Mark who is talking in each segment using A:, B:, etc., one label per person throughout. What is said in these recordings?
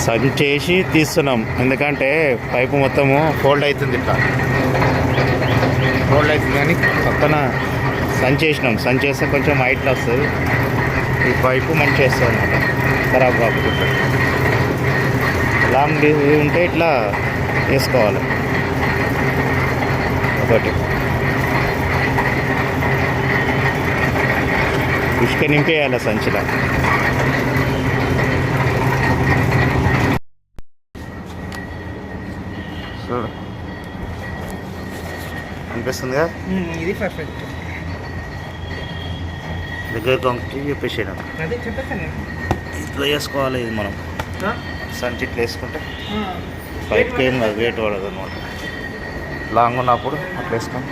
A: సరి చేసి తీస్తున్నాం, ఎందుకంటే పైపు మొత్తము ఫోల్డ్ అవుతుంది, ఇట్లా ఫోల్డ్ అవుతుంది. కానీ పక్కన సంచేసినాం, సంచేస్తే కొంచెం హైట్లో వస్తుంది. ఈ పైపు మంచిగా వస్తుంది అన్నమాట, ఖరాబ్ కాకుండా. లాంగ్ ఉంటే ఇట్లా వేసుకోవాలి. ఒకటి ఇసుక నింపేయాలి సంచిలో. చూడు అనిపిస్తుందిగా,
B: ఇది పర్ఫెక్ట్.
A: దగ్గర కొంకి చెప్పేసాను,
B: అదే చెప్పేసాను.
A: ఇట్లా వేసుకోవాలి. ఇది మనం సంచి ఇట్లా వేసుకుంటే పైప్కి ఏం కాదు, వెయిట్ పడదు అనమాట. లాంగ్ ఉన్నప్పుడు అట్లా వేసుకొని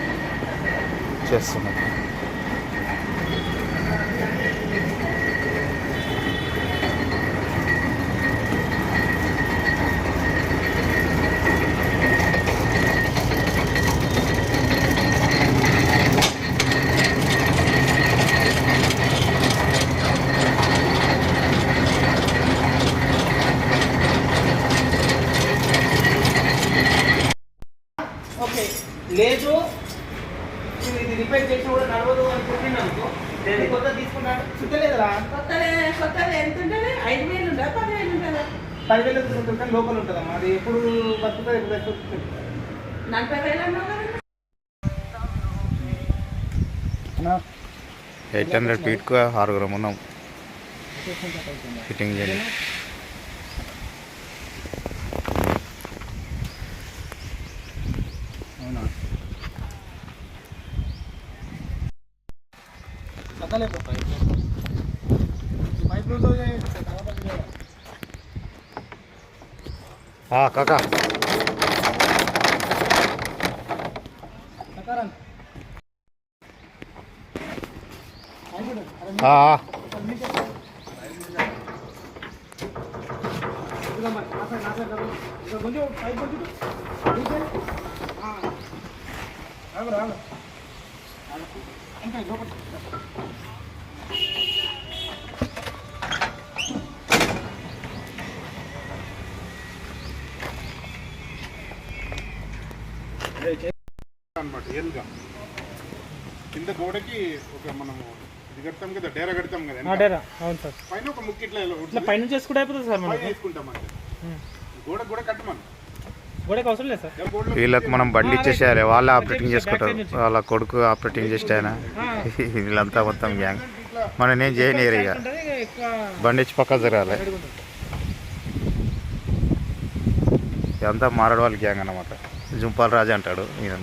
A: చేస్తున్నాం.
B: ఓకే, లేదు ఇది రిపేర్ చేసి కూడా నడవదు అని చెప్పినాను. కొత్త తీసుకున్నాడు, చుట్టలేదురా.
C: కొత్తది ఎంత ఉంటుంది? 5,000 ఉంటుందా 10,000 ఉంటుందా?
B: 10,000 ఉంటుంది, లోపల ఉంటుందమ్మా. అది ఎప్పుడు బతుకుతుంది, ఎప్పుడు బతుకుతుంది.
C: 40,000 అన్నావు కదా.
A: 800 ఫీట్కు 6 ఉన్నాం ఫిట్టింగ్ చేయాలి.
B: అవునా,
A: కాకా
B: కొంచెం పైపు ఇంకా లోపల
D: అనమాట. ఏలుగా కింద గోడకి ఒక మనము ఇది కడతాం కదా, డేరా కడతాం కదా.
B: డేరా, అవును సార్.
D: పైన ఒక ముక్కు ఇట్లా
B: ఇట్లా పైన చేసుకుంటే అయిపోతుంది సార్. మనం
D: వేసుకుంటాం అంటే గోడ కూడా కట్టమని
B: గోడకి అవసరం లేదు సార్.
A: వీళ్ళకి మనం బండి ఇచ్చేసేయాలి, వాళ్ళే ఆపరేటింగ్ చేసుకుంటారు. వాళ్ళ కొడుకు ఆపరేటింగ్ చేస్తే ఆయన వీళ్ళంతా మొత్తం గ్యాంగ్. మనం నేను చేయనియరు, ఇక బండి ఇచ్చి పక్క జరగాలి. ఇదంతా మారడు వాళ్ళ గ్యాంగ్ అన్నమాట. జుంపాల్ రాజు అంటాడు ఈయన.